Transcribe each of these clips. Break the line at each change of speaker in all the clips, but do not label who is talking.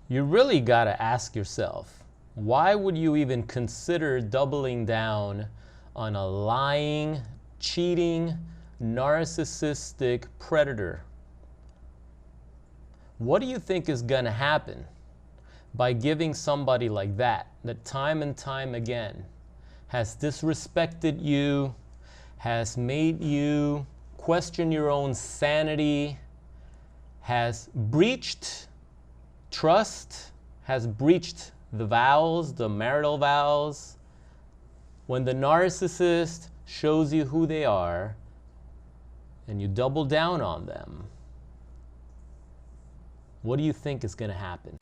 You really got to ask yourself, why would you even consider doubling down on a lying, cheating, narcissistic predator? What do you think is going to happen by giving somebody like that time and time again has disrespected you, has made you question your own sanity, has breached trust, has breached the vows, the marital vows? When the narcissist shows you who they are and you double down on them, what do you think is going to happen?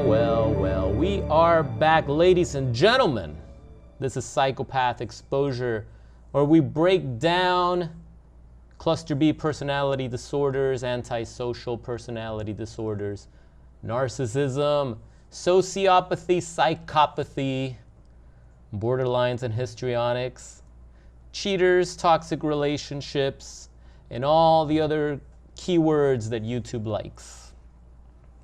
Well, we are back, ladies and gentlemen. This is Psychopath Exposure, where we break down cluster B personality disorders, antisocial personality disorders, narcissism, sociopathy, psychopathy, borderlines and histrionics, cheaters, toxic relationships, and all the other keywords that YouTube likes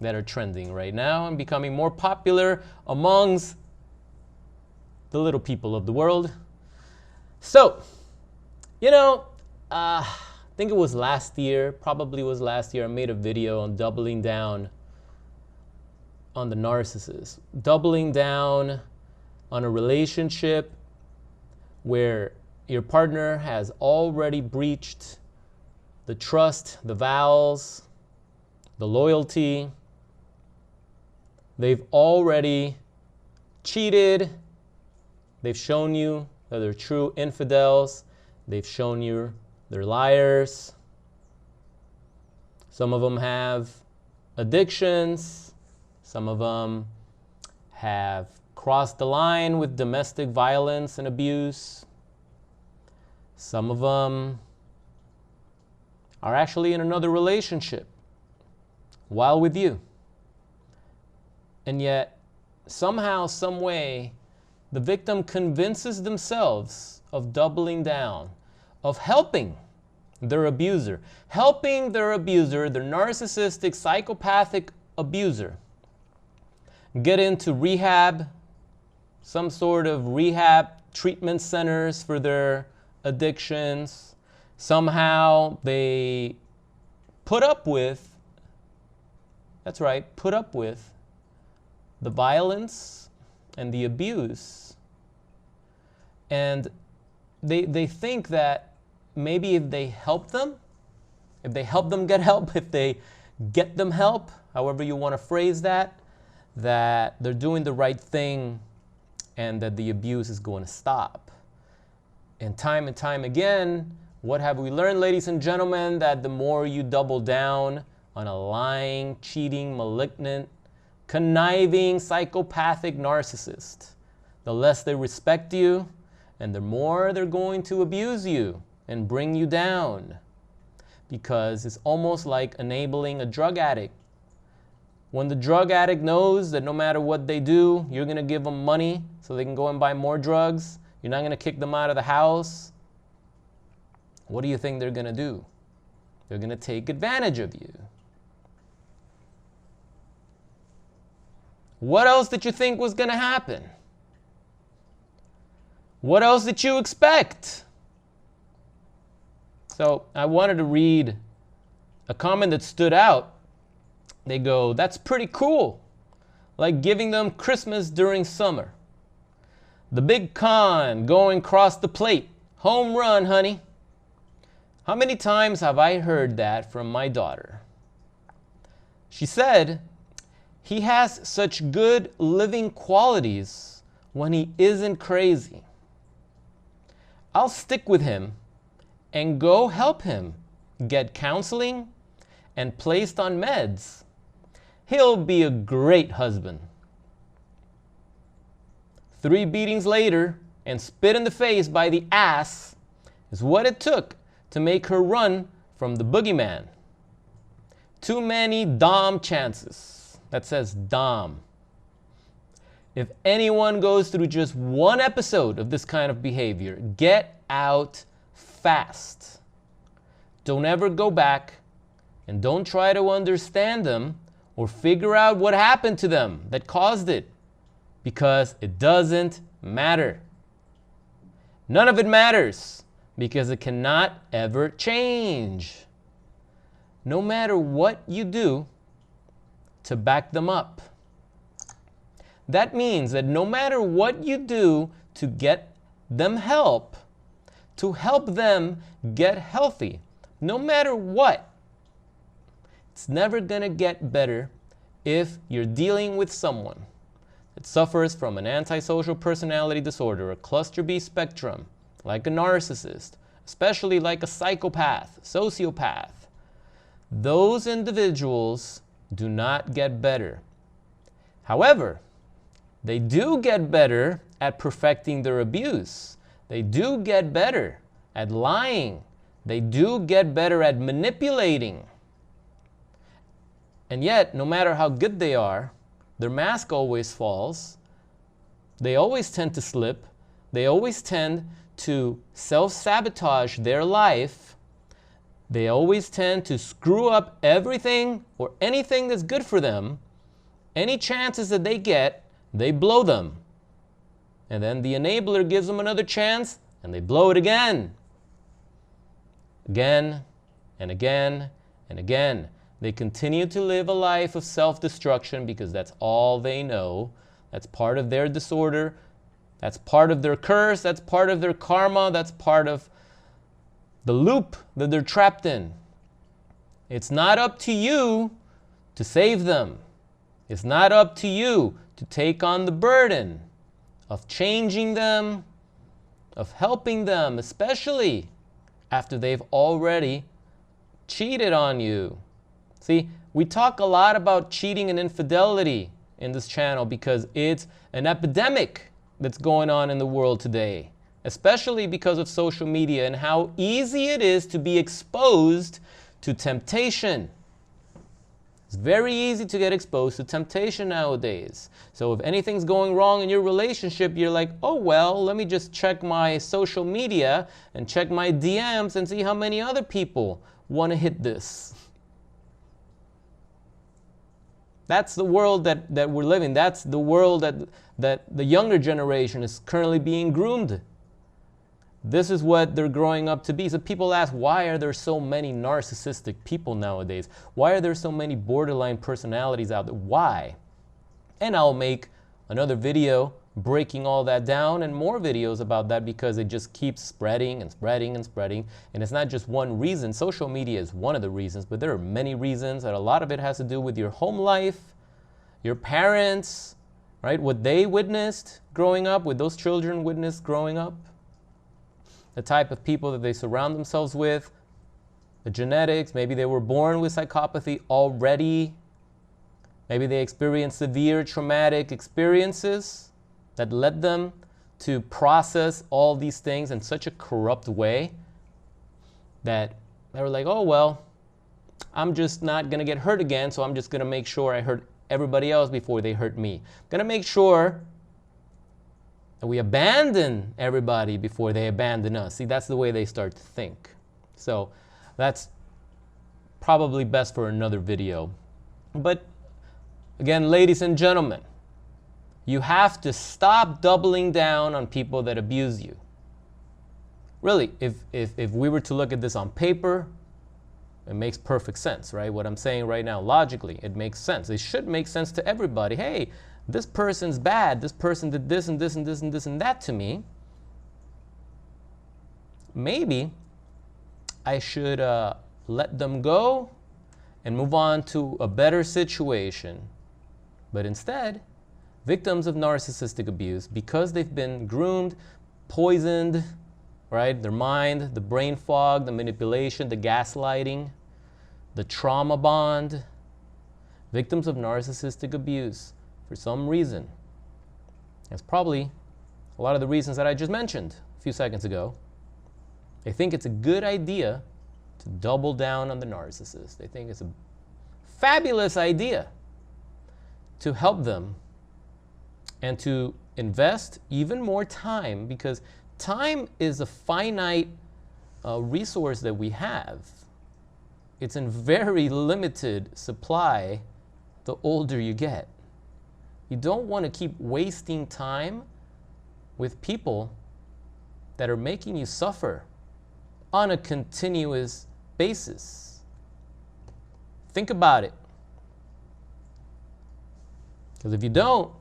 that are trending right now and becoming more popular amongst the little people of the world. So, I think it was last year, I made a video on doubling down on the narcissist, doubling down on a relationship where your partner has already breached the trust, the vows, the loyalty. They've already cheated. They've shown you that they're true infidels. They've shown you they're liars. Some of them have addictions. Some of them have crossed the line with domestic violence and abuse. Some of them are actually in another relationship while with you. And yet, somehow, some way, the victim convinces themselves of doubling down, of helping their abuser, their narcissistic, psychopathic abuser, get into rehab, some sort of rehab treatment centers for their addictions. Somehow they put up with the violence and the abuse. And they think that maybe if they help them get help, if they get them help, however you want to phrase that they're doing the right thing and that the abuse is going to stop. And time again, what have we learned, ladies and gentlemen? That the more you double down on a lying, cheating, malignant, conniving, psychopathic narcissist, the less they respect you and the more they're going to abuse you and bring you down. Because it's almost like enabling a drug addict. When the drug addict knows that no matter what they do, you're going to give them money so they can go and buy more drugs, you're not going to kick them out of the house, what do you think they're going to do? They're going to take advantage of you. What else did you think was going to happen? What else did you expect? So I wanted to read a comment that stood out. They go, "That's pretty cool. Like giving them Christmas during summer. The big con going across the plate. Home run, honey." How many times have I heard that from my daughter? She said, "He has such good living qualities when he isn't crazy. I'll stick with him and go help him get counseling and placed on meds. He'll be a great husband." 3 beatings later and spit in the face by the ass is what it took to make her run from the boogeyman. Too many Dom chances. That says Dom. If anyone goes through just one episode of this kind of behavior, get out fast. Don't ever go back, and don't try to understand them or figure out what happened to them that caused it, because it doesn't matter. None of it matters, because it cannot ever change. No matter what you do to back them up. That means that no matter what you do to get them help, to help them get healthy, no matter what, it's never going to get better if you're dealing with someone that suffers from an antisocial personality disorder, a cluster B spectrum, like a narcissist, especially like a psychopath, sociopath. Those individuals do not get better. However, they do get better at perfecting their abuse. They do get better at lying. They do get better at manipulating. And yet, no matter how good they are, their mask always falls. They always tend to slip. They always tend to self-sabotage their life. They always tend to screw up everything or anything that's good for them. Any chances that they get, they blow them. And then the enabler gives them another chance, and they blow it again. Again, and again, and again. They continue to live a life of self-destruction because that's all they know. That's part of their disorder. That's part of their curse. That's part of their karma. That's part of the loop that they're trapped in. It's not up to you to save them. It's not up to you to take on the burden of changing them, of helping them, especially after they've already cheated on you. See, we talk a lot about cheating and infidelity in this channel because it's an epidemic that's going on in the world today, especially because of social media and how easy it is to be exposed to temptation. It's very easy to get exposed to temptation nowadays. So if anything's going wrong in your relationship, you're like, oh well, let me just check my social media and check my DMs and see how many other people want to hit this. That's the world that we're living. That's the world that the younger generation is currently being groomed. This is what they're growing up to be. So people ask, why are there so many narcissistic people nowadays? Why are there so many borderline personalities out there? Why? And I'll make another video breaking all that down and more videos about that because it just keeps spreading and spreading and spreading. And it's not just one reason. Social media is one of the reasons, but there are many reasons, and a lot of it has to do with your home life, your parents, right? What they witnessed growing up, what those children witnessed growing up, the type of people that they surround themselves with, the genetics. Maybe they were born with psychopathy already. Maybe they experienced severe traumatic experiences that led them to process all these things in such a corrupt way that they were like, oh well, I'm just not going to get hurt again, so I'm just going to make sure I hurt everybody else before they hurt me. I'm going to make sure that we abandon everybody before they abandon us. See, that's the way they start to think. So that's probably best for another video. But again, ladies and gentlemen, you have to stop doubling down on people that abuse you. Really, if we were to look at this on paper, it makes perfect sense, right? What I'm saying right now, logically, it makes sense. It should make sense to everybody. Hey, this person's bad. This person did this and this and this and this and that to me. Maybe I should let them go and move on to a better situation. But instead, victims of narcissistic abuse, because they've been groomed, poisoned, right? Their mind, the brain fog, the manipulation, the gaslighting, the trauma bond. Victims of narcissistic abuse, for some reason, it's probably a lot of the reasons that I just mentioned a few seconds ago. They think it's a good idea to double down on the narcissist. They think it's fabulous idea to help them and to invest even more time, because time is a finite resource that we have. It's in very limited supply the older you get. You don't want to keep wasting time with people that are making you suffer on a continuous basis. Think about it. Because if you don't,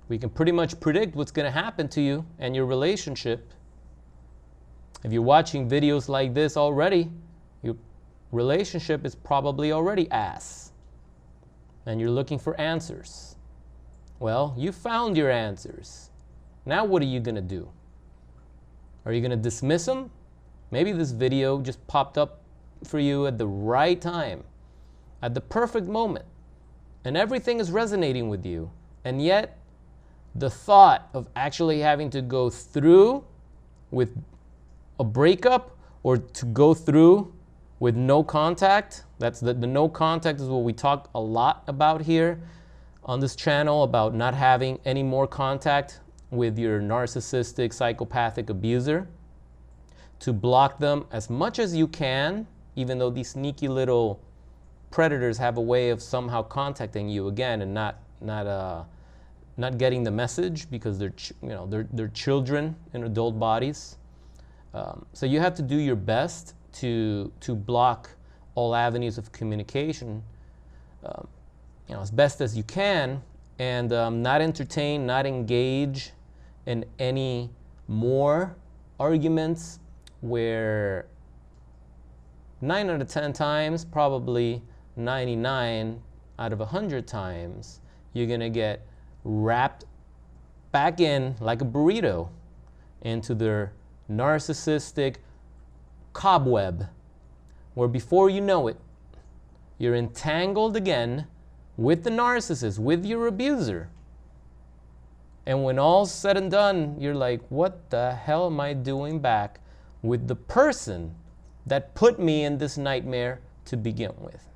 we can pretty much predict what's going to happen to you and your relationship. If you're watching videos like this already, your relationship is probably already ass. And you're looking for answers. Well, you found your answers. Now what are you going to do? Are you going to dismiss them? Maybe this video just popped up for you at the right time, at the perfect moment, and everything is resonating with you. And yet, the thought of actually having to go through with a breakup or to go through with no contact, that's the no contact is what we talk a lot about here on this channel, about not having any more contact with your narcissistic, psychopathic abuser, to block them as much as you can, even though these sneaky little predators have a way of somehow contacting you again and not getting the message, because they're children in adult bodies. So you have to do your best to block all avenues of communication, as best as you can, and not entertain, not engage in any more arguments where 9 out of 10 times, probably 99 out of 100 times, you're gonna get wrapped back in like a burrito into their narcissistic cobweb, where before you know it, you're entangled again with the narcissist, with your abuser. And when all's said and done, you're like, what the hell am I doing back with the person that put me in this nightmare to begin with?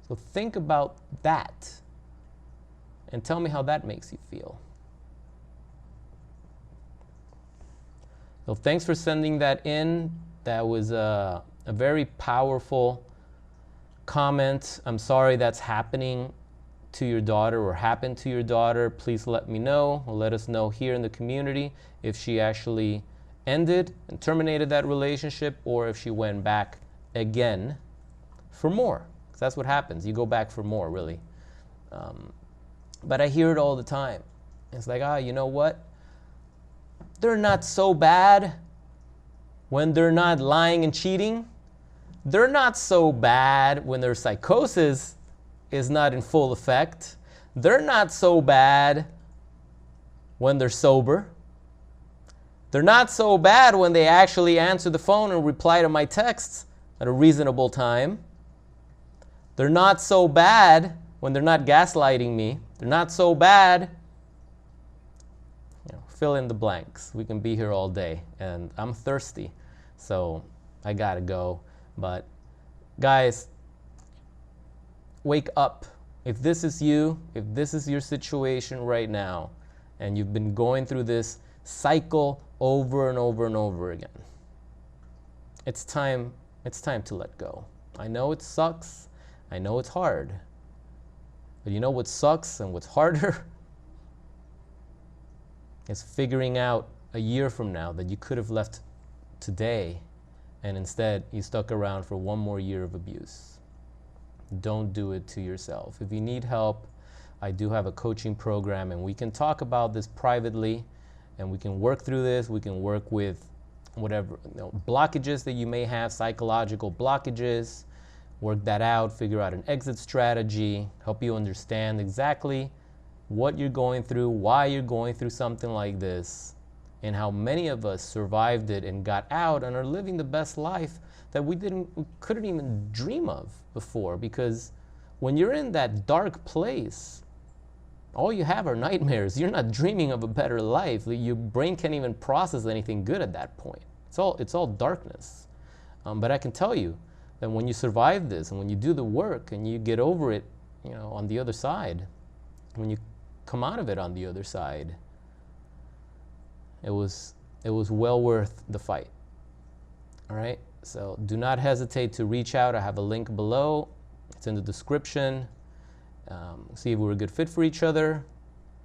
So think about that and tell me how that makes you feel. So thanks for sending that in. That was a very powerful comment. I'm sorry that's happening to your daughter or happened to your daughter. Please let me know, or let us know here in the community if she actually ended and terminated that relationship, or if she went back again for more. Because that's what happens. You go back for more, really. But I hear it all the time. It's like, you know what? They're not so bad when they're not lying and cheating. They're not so bad when their psychosis is not in full effect. They're not so bad when they're sober. They're not so bad when they actually answer the phone and reply to my texts at a reasonable time. They're not so bad when they're not gaslighting me. They're not so bad. Fill in the blanks. We can be here all day, and I'm thirsty, so I gotta go. But guys, wake up. If this is you, if this is your situation right now, and you've been going through this cycle over and over and over again, it's time to let go. I know it sucks. I know it's hard. But you know what sucks and what's harder? Is figuring out a year from now that you could have left today, and instead you stuck around for one more year of abuse. Don't do it to yourself. If you need help, I do have a coaching program, and we can talk about this privately, and we can work through this. We can work with whatever blockages that you may have, psychological blockages, work that out, figure out an exit strategy, help you understand exactly what you're going through, why you're going through something like this, and how many of us survived it and got out and are living the best life that we couldn't even dream of before. Because when you're in that dark place, all you have are nightmares. You're not dreaming of a better life. Your brain can't even process anything good at that point. It's all darkness. But I can tell you, that when you survive this and when you do the work and you get over it, you know, on the other side, when you come out of it on the other side, it was well worth the fight. All right, so do not hesitate to reach out. I have a link below. It's in the description. See if we're a good fit for each other,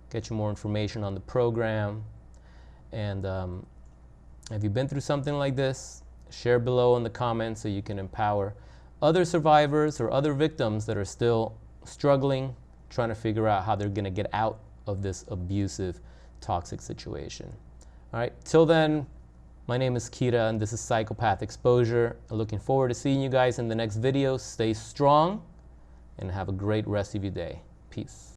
get you more information on the program. And have you been through something like this? Share below in the comments so you can empower other survivors or other victims that are still struggling, trying to figure out how they're going to get out of this abusive, toxic situation. All right, till then, my name is Kira and this is Psychopath Exposure. I'm looking forward to seeing you guys in the next video. Stay strong and have a great rest of your day. Peace.